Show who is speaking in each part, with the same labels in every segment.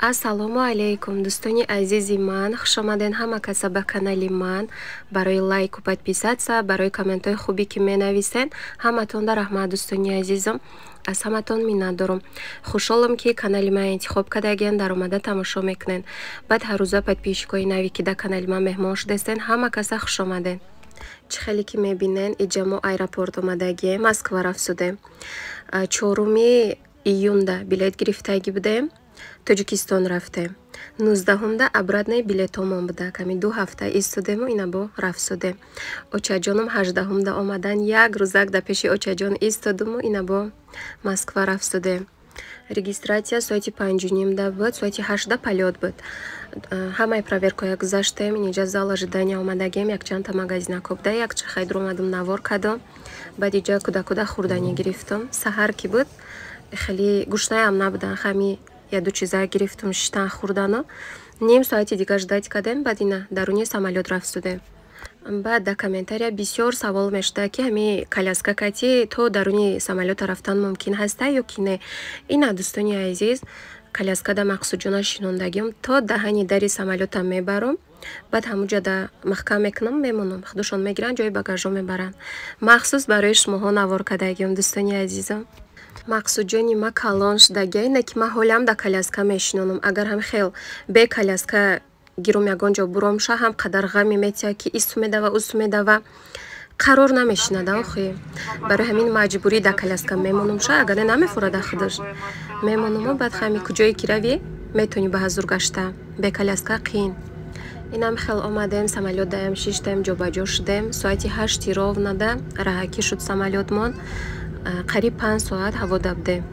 Speaker 1: Ассалому алейкум, дӯстони азизи ман. Хушомаден ҳама каса ба канали ман. Барои лайку подписатсия, барои комментҳои хубе ки менависен ҳаматонда раҳмат дӯстони азизам. Аз ҳаматон миннат дорам. Хушҳолам ки канали ман интихоб кардаген, дар омада тамошо мекунен. Баъд ҳаррӯза подписчикои нави ки дар канали ман меҳмон шудастен, ҳама каса хушомаден. Чӣ хеле ки мебинен иҷа мо аэропорт омадагем, Москва рафсудем. 4 июнда билет гирифтагӣ будем, Тоҷикистон рафтем. 19 обратнаи билетомон буда. Ками 2 ҳафта истодему инабо рафсудем. Очаҷоном 18 омадан як рӯзак да пеши очаҷон истодуму инабо Москва рафсудем. Регистратсия соати 5:30 буд, соати 8 полет буд. Ҳамаи проверкоя гузаштем, инҷа зал ожидания омадагем, якчанда магазина кӯбда, якча хайдур омадум навор кадом. Баъд иҷа куда хӯрданӣ гирифтам. Саҳар ки буд, хеле гушнаям набудам, хами яду чиза гирифтум, шиштан хӯрдану. Ним соати дига ждать кадем, баъд ина даруни самолет рафсудем. Баъд дар комментария бисёр савол мешуда ки ҳами коляска кати то даруни самолета рафтан мумкин ҳаста ё ки не. Ина дӯстони азиз, коляска да мақсуҷона шинондагиам то даҳани дари самолета мебарам. Баъд ҳамуҷа да маҳкам мекунам, мемонам, худошон мегиранд, ҷои багажо мебаранд. Махсус барои шумоҳо навор кардагиам дӯстони азизам. Мақсуҷони ма калон шудагия ина ки ма ҳолам да коляска мешинонам. Агар ҳам хел бе коляска гиром ягон ҷо буром ша, ҳам қадар ғами метия ки ису медава усу медава қарор намешинада. охи барои ҳамин маҷбурӣ да коляска мемонам ша, агар не намефурада худаш мемонам. Баъд ҳами куҷое ки равӣ метони ба ҳазур гашта, бе коляска қиин. Инам хел омадем, самолет даям шиштем, ҷобаҷо шудем. Соати 8 ровнада раҳакӣ шуд самолетмон. Қариб 5 соат ҳавода будем.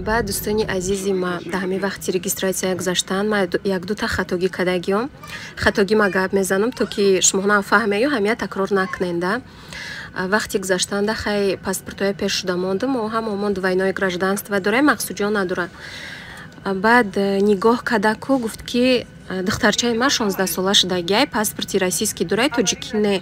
Speaker 1: Баъд дӯстони азизи ма дар ҳамин вақти регистратсия гузаштан ма як-дута хатогӣ кардагиам. Хатогӣ ма гап мезанам то ки шумо нафаҳмею, ҳамия такрор накуненда. Вақти гузаштанда хай паспортоя пеш шуда мондум, ҳам монд двойное гражданство дорем, мақсуҷон надора. Баъд нигоҳ кадаку гуфт ки духтарчаи ма 16 сола шудагиай, паспорти российский дорай, тоҷикӣ не.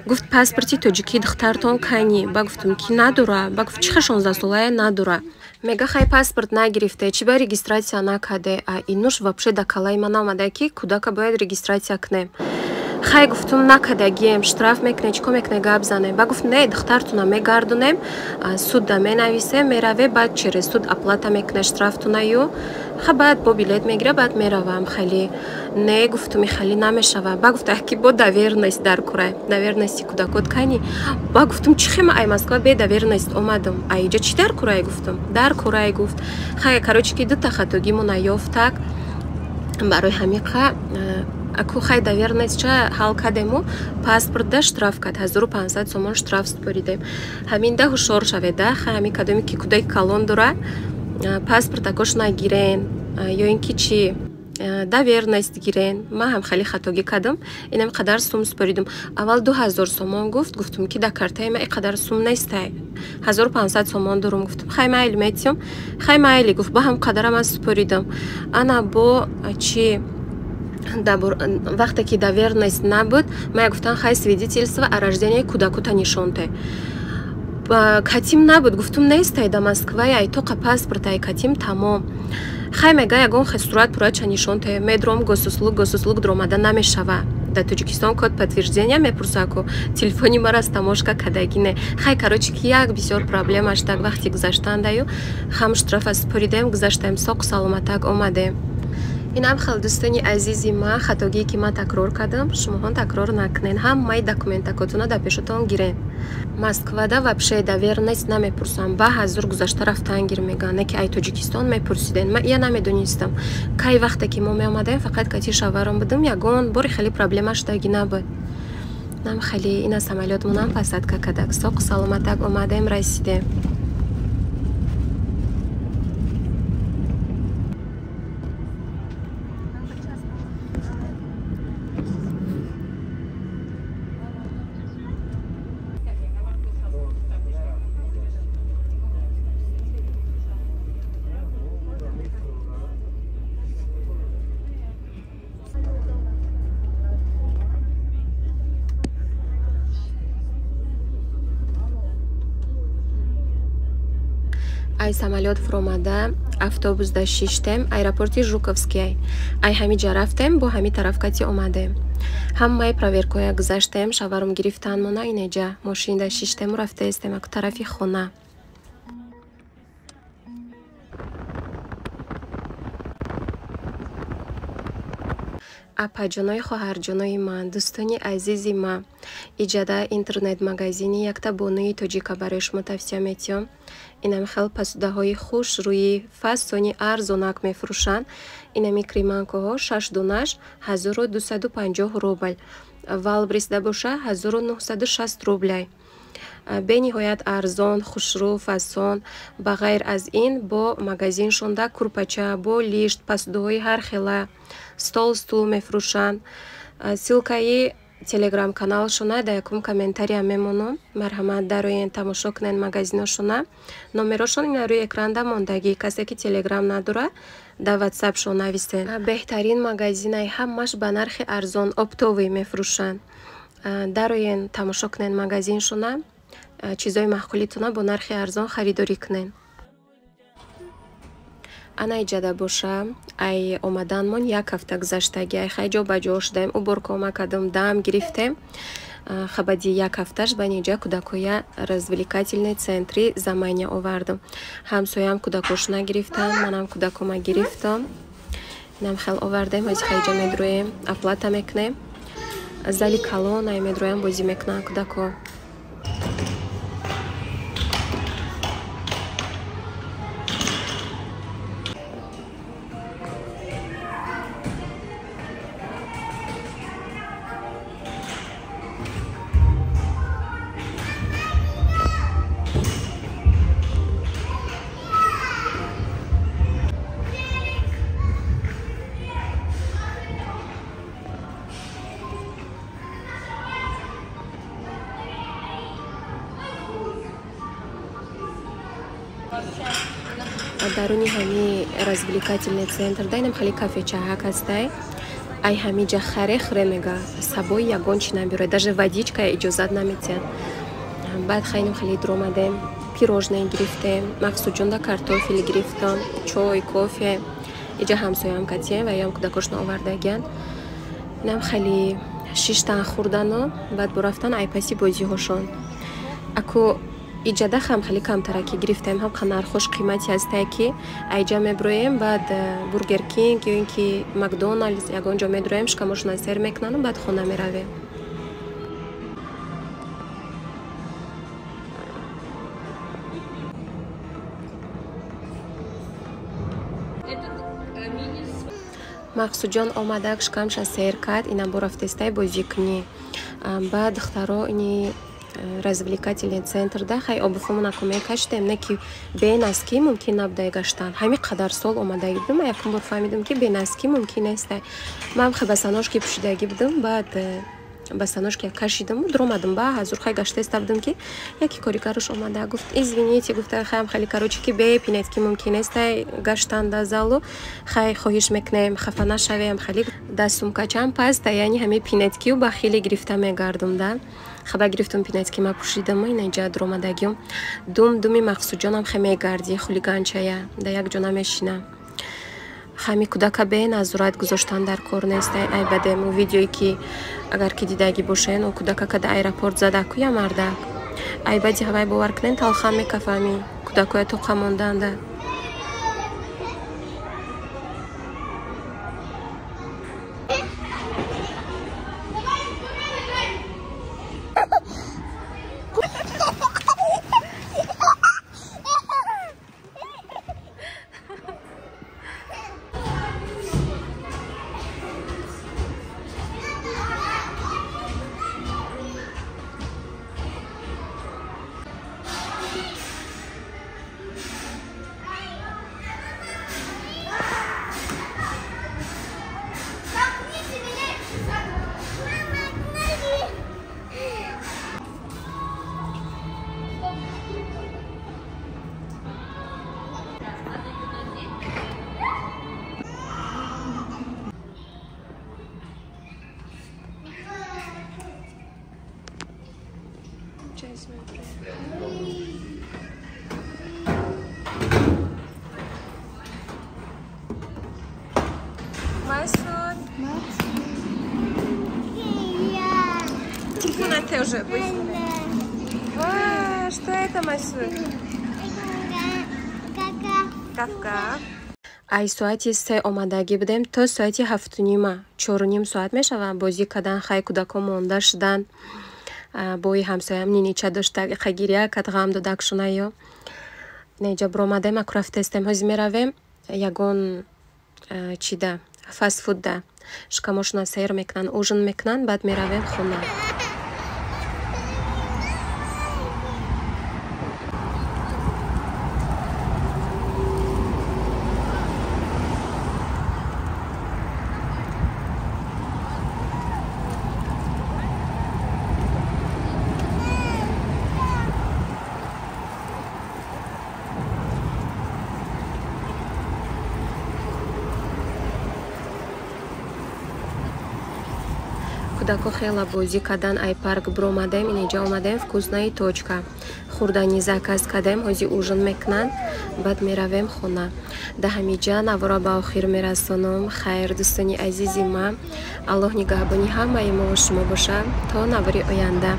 Speaker 1: Гуфт паспорти тоҷикӣ духтартон кани? Ба гуфтам ки надора. Ба гуфт чихе 16 солае надора. Мега хай паспорт нагирифте, чи ба регистрация накаде? Инуш вообще да калаи ман омада ки кудака бояд регистрация кунем. Хай гуфтум накадагием, штраф мекуне, чико мекуне гап зане. Ба гуфт не, духтартуна мегардунем, судда менависем, мераве, баъд через суд оплата мекуне штрафтунаю. Ха баъд бо билет мегира, баъд меравам. Хали не, гуфтум хали намешава. Ба гуфт ки бо доверенность дар курай, доверенности кудакот кани? Ба гуфтум чихема ай Москва бе доверенность омадам. Иҷа чи дар курай? Гуфтум дар курай. Гуфт хай короче ки дута хатогимона ёфтак. Барои ҳамиқа аку хай доверенность ча ҳал кадему, паспорт да штраф кад 1500 сомон штраф споридем. Ҳамин да ҳушор шаведа, ҳами кадоми ки кудаи калон дора паспорт акош нагирен ё ин ки чи доверенность гирен. ма ҳам хеле хатогӣ кадам, инам қадар сум споридум. Аввал 2000 сомон гуфт, гуфтум ки дар картаи ма иқадар сум нестай, 1500 сомон дорум. Гуфтум хай майли метиём, хай майли. Гуфт ба ҳам қадарам аз споридам. Ана бо чи вақте ки доверенность набуд, ма гуфтам хай свидетельство о рождении кудакута нишонте. Катим набуд, гуфтум нестай да Москва, ай тоқа паспорт ай катим тамом. Хай мега ягон хесурат пурача нишонте, медром госуслуг дромада намешава. Да Тоҷикистон код подтверждения мепурсаку, телефони марас тамошка кадагине. Хай короче ки як бисёр проблема штак вақти гузаштандаю, хам штрафа споридем, гузаштаем соқ саломатак омадем. Инам хел дӯстони азизи ма, хатогие ки ман такрор кардам, шумоҳон такрор накунен. Ҳамаи документакотуна дар пешотон гирен. Москвада вообще доверенность намепурсам, ба ҳазур гузашта рафтан гир меган, не ки ай Тоҷикистон мепурсиден. Ма я намедонистам. Кай вақте ки мо меомадаем фақат кати шаварам будам, ягон бори хеле проблема шудагӣ набуд. Нам хеле ина самолетмонам посадка кадак, соқ саломатак омадем, расидем. ай самолёт фуромада автобус да шиштем аэропорти Жуковский ай ҳамиҷа рафтем бо ҳами тараф кати омадем ҳамаи проверкоя гузаштем шаварум гирифтан мона инеҷа мошин да шиштему рафтаестем аку тарафи хона. апаҷонои хоҳарҷонои ман, дӯстони азизи ман, иҷада интернет-магазини якта бонуи тоҷика барои шумо тавсия метиём. Инам хел посудаҳои хуш рӯи фасони арзонак мефурӯшанд. Инами креманкоҳо 6 донаш 1250 рубл, валбрис дабоша 1960 рубляй. бениҳоят арзон, хушрӯ, фасон. Ба ғайр аз ин бо магазиншонда курпача, бо лишт, посудаҳои ҳар хела, стол стул мефурӯшанд. силкаи телеграм-каналшона дар якум комментариям мемонам. Марҳамат дароен тамошо кунед магазиношона. номерошон ина рӯи экранда мондагӣ. Касе ки телеграм надорад дар ватсапшон нависен. беҳтарин магазинаи ҳамаш ба нархи арзон оптовӣ мефурӯшанд. дароен тамошо кунед магазиншона. чизои маъқулитона бо нархи арзон харидорӣ кунед. ана иҷада боша ай омаданмон як ҳафта гузаштаги ай хай ҷо ба ҷо шудаем уборкома кардем дам гирифтем хабади як ҳафташ ба ниҷа кӯдакоя развлекательный центри замайня овардам. ҳамсоям кӯдакошона гирифтам, манам кӯдакома гирифтам. инам хел овардем ҳози хайҷа медроем аплата мекунем. зали калон ай медроям бозӣ мекунанд кӯдако. даруни ҳами развлекательный центр дайнам хали кафечаҳак ҳастай ай ҳамиҷа харе хӯре мега сабои ягон чи набиёрад даже водичка иҷозат наметиҳад. баъд хайнам хали дромадем пирожное гирифтем, мақсуҷонда картофел гирифтам, чой кофе. иҷа ҳамсоям катием ва ём кӯдакошна овардагиян. инам хали шиштан хӯрдану баъд бо рафтан ай паси бозиҳошон. аку иҷада хам хали камтараки гирифтем ҳам нархош қимати ҳастае ки айҷа меброем баъд бургер кинг ё ин ки макдоналдс ягон ҷо медроем шикамошона сер мекунану баъд хона меравем. мақсуҷон омадак шикамша сер кард инам бо рафтестай бозӣ кунӣ. баъд духтаро ини развлекательный центр да хай обуфомонако мекаштем не ки бенаски мумкин набудай гаштан ҳами қадар сол омадаги будум якум бор фаҳмидам ки бенаски мумкин нестай. ман хай ба саношки пӯшидаги будум баъд ба саношки кашидаму дромадам ба ҳазур хай гаштеста будам ки яки коригарош омада гуфт извините гуфта хаям хали короче ки бепинед ки мумкин нестай гаштан да залу хай хоҳиш мекунем хафа нашавем хали да сумкачам паста яъни ҳами пинеткию ба хеле гирифта мегардум да хаба гирифтум пинетки ма пӯшидаму инаҷа дромадагиум думи мақсуҷонам хе мегарди хулиганчая да як ҷо намешина. ҳами кӯдака беназорат гузоштан дар кор нестай ай бадему видеое ки агар ки дидаги бошен о кӯдака када аэропорт задаку я мардак ай бади ҳавай бовар кунен талхам мекафами кӯдакоя тоқа монданда. Чай смотрю. Ты уже что это, Масуд? Кавка. Ай соати 3 омадагӣ будем то соати 7:30 4:30 соат мешавад. Бозӣ кардан хай кӯдакон монда шуданд. Бои ҳамсоям нинича дошта қагирия кат ғам додакшуна ё неҷа бромадем аку рафтестем ҳози меравем ягон чида фастфудда шикамошона сайр мекунанд ужин мекунанд баъд меравем хона. Кӯдако хела бозӣ кардан ай парк бромадем инҷа омадем вкуснаи точка хурдани заказ кардем ҳози ужин мекунанд баъд меравем хона. Да ҳамиҷа навора ба охир мерасонам. Хайр дӯстони азизи ман, аллоҳ нигаҳбони ҳамаи мо ва шумо бошад то навари оянда.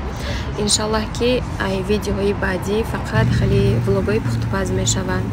Speaker 1: Иншаллоҳ ки ай видеоҳои баъдӣ фақат хеле влогҳои пухтупаз мешаванд.